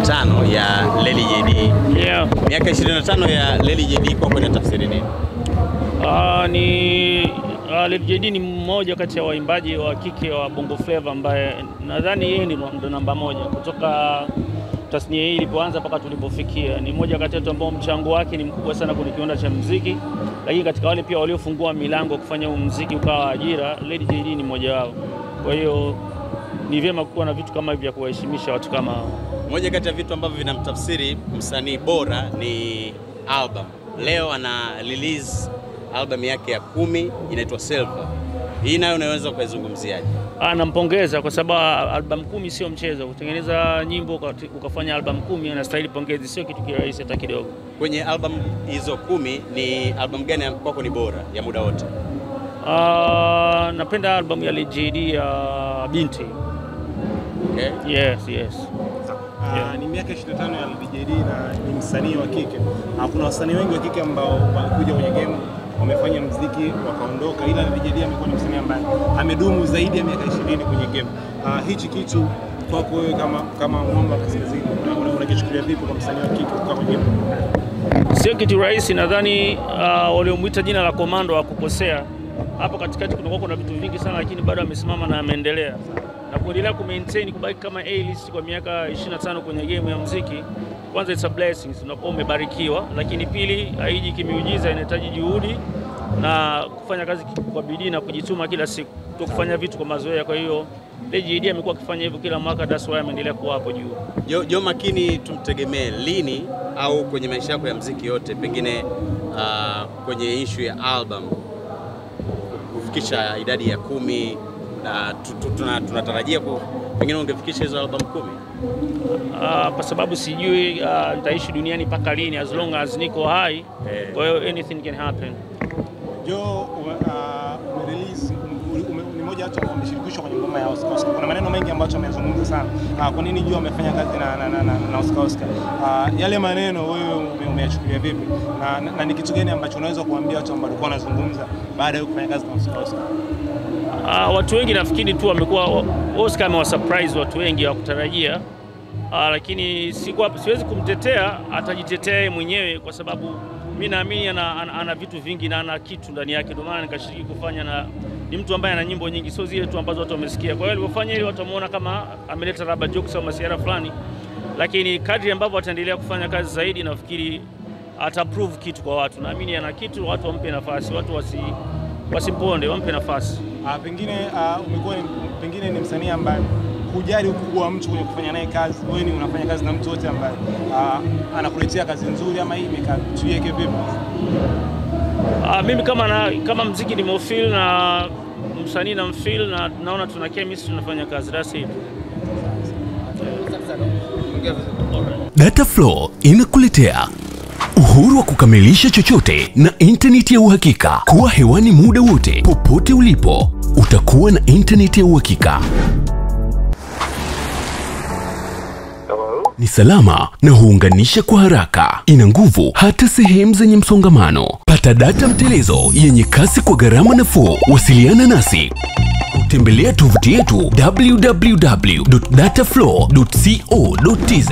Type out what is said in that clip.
25 ya Lely JD. Yeah. Miaka 25 ya Lely JD kwa kwenye tafsiri nini? Lely JD ni mmoja kati ya waimbaji wa kike wa Bongo Flava ambaye nadhani yeye ndo namba 1 kutoka tasnia hii ilipoanza mpaka tulipofikia. Ni mmoja kati ya watu ambao mchango wake ni mkubwa sana kwenye kiwanda cha muziki, lakini katika wale pia waliofungua milango kufanya muziki ukawa ajira, Lely JD ni mmoja wao. Kwa hiyo ni vyema kuwa na vitu kama hivi vya kuwaheshimisha watu kama hao. Moja kati ya vitu ambavyo vinamtafsiri msanii bora ni album. Leo ana release album yake ya 10 inaitwa Silver. Hii nayo unaweza kuizungumziaje? Nampongeza kwa sababu album 10 sio mchezo. Kutengeneza nyimbo ukafanya album 10 anastahili pongezi, sio kitu kirahisi hata kidogo. Kwenye album hizo 10 ni album gani kwako ni bora ya muda wote? Napenda album ya Lely JD ya Binti. Okay. Yes. Ni miaka 25 ya Lely JD na ni msanii wa kike. Kuna wasanii wengi wa kike ambao walikuja kwenye game wamefanya muziki wakaondoka, ila Lely JD amekuwa ni msanii ambaye amedumu zaidi ya miaka 20 kwenye game. Hichi kitu kwako wewe kama mwamba kaskazini unakichukulia vipi kwa msanii wa kike kutoka kwenye game? Sio kitu rahisi, nadhani waliomuita jina la Komando wa kukosea. Hapo katikati kuna vitu vingi sana, lakini bado amesimama na ameendelea. Na kuendelea kumaintain kubaki kama A-list kwa miaka 25 kwenye game ya muziki. Kwanza it's a blessing, unakuwa umebarikiwa, lakini pili haiji kimiujiza, inahitaji juhudi na kufanya kazi kwa bidii na kujituma kila siku, kufanya vitu kwa mazoea. Kwa hiyo Lely JD amekuwa akifanya hivyo kila mwaka, that's why ameendelea kuwa hapo juu. Jo Makini tumtegemee lini au kwenye maisha yako ya muziki yote, pengine kwenye issue ya album kufikisha idadi ya 10 na tunatarajia pengine ungefikisha hizo album 10? Kwa sababu sijui nitaishi duniani mpaka lini, as long as niko hai. Kwa hiyo anything can happen. Jo, umerelease ni moja watu ambao wameshirikishwa kwenye ngoma ya Oscar. Kuna maneno mengi ambayo amezungumza sana. Kwa nini Jo amefanya kazi na Oscar? Yale maneno wewe umeyachukulia vipi? Na ni kitu gani ambacho unaweza kuambia watu ambao walikuwa wanazungumza baada ya kufanya kazi na Oscar? Watu wengi nafikiri tu wamekuwa Oscar amewasurprise watu wengi hawakutarajia. Lakini siwezi kumtetea, atajitetea yeye mwenyewe kwa sababu mimi naamini ana vitu vingi na ana kitu ndani yake, ndio maana nikashiriki kufanya. Na ni mtu ambaye ana nyimbo nyingi, sio zile tu ambazo watu wamesikia. Kwa hiyo alipofanya ile watu wameona kama ameleta rubber jokes au masiara fulani, lakini kadri ambavyo ataendelea kufanya kazi zaidi, nafikiri ataprove kitu kwa watu. Naamini ana kitu, watu wampe nafasi, watu wasimponde, wampe nafasi. Umekuwa pengine ni msanii ambaye hujali ukubwa wa mtu kwenye kufanya naye kazi. Wewe ni unafanya kazi na mtu wote ambaye anakuletea kazi nzuri, ama hii imekatuieke vipi? Mimi kama muziki nimefeel na msanii na mfeel na naona tuna chemistry, tunafanya kazi, that's it. Dataflow inakuletea uhuru wa kukamilisha chochote na internet ya uhakika. Kuwa hewani muda wote, popote ulipo, utakuwa na internet ya uhakika. Ni salama na huunganisha kwa haraka. Ina nguvu hata sehemu zenye msongamano. Pata data mtelezo yenye kasi kwa gharama nafuu. Wasiliana nasi. Tembelea tovuti yetu www.dataflow.co.tz.